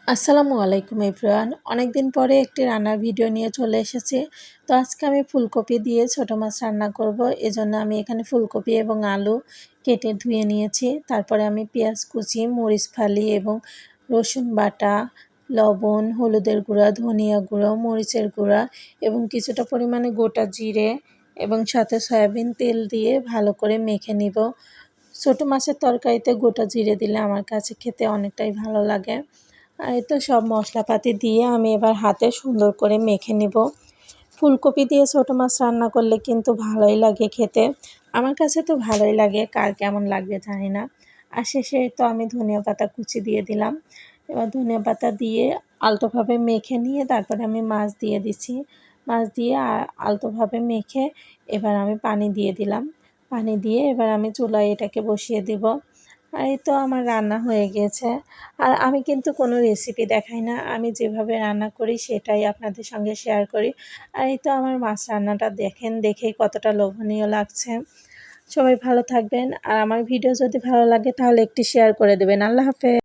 আসসালামু আলাইকুম এভরিওয়ান। অনেক দিন পরে একটি রান্নার ভিডিও নিয়ে চলে এসেছি। তো আজকে আমি ফুলকপি দিয়ে ছোটো মাছ রান্না করব। এজন্য আমি এখানে ফুলকপি এবং আলু কেটে ধুয়ে নিয়েছি। তারপরে আমি পেঁয়াজ কুচি, মরিচ ফালি এবং রসুন বাটা, লবণ, হলুদের গুঁড়া, ধনিয়া গুঁড়ো, মরিচের গুঁড়া এবং কিছুটা পরিমাণে গোটা জিরে এবং সাথে সয়াবিন তেল দিয়ে ভালো করে মেখে নিব। ছোটো মাছের তরকারিতে গোটা জিরে দিলে আমার কাছে খেতে অনেকটাই ভালো লাগে। আর এই তো সব মশলাপাতি দিয়ে আমি এবার হাতে সুন্দর করে মেখে নেব। ফুলকপি দিয়ে ছোটো মাছ রান্না করলে কিন্তু ভালোই লাগে খেতে। আমার কাছে তো ভালোই লাগে, কার কেমন লাগবে জানি না। আর শেষে তো আমি ধনিয়া পাতা কুচি দিয়ে দিলাম। এবার ধনিয়া পাতা দিয়ে আলতোভাবে মেখে নিয়ে তারপরে আমি মাছ দিয়ে দিচ্ছি। মাছ দিয়ে আলতোভাবে মেখে এবার আমি পানি দিয়ে দিলাম। পানি দিয়ে এবার আমি চুলায় এটাকে বসিয়ে দিব। আর এই তো আমার রান্না হয়ে গিয়েছে। আর আমি কিন্তু কোনো রেসিপি দেখাই না, আমি যেভাবে রান্না করি সেটাই আপনাদের সঙ্গে শেয়ার করি। আর এই তো আমার মাছ রান্নাটা দেখেন, দেখেই কতটা লোভনীয় লাগছে। সবাই ভালো থাকবেন, আর আমার ভিডিও যদি ভালো লাগে তাহলে একটি শেয়ার করে দেবেন। আল্লাহ হাফেজ।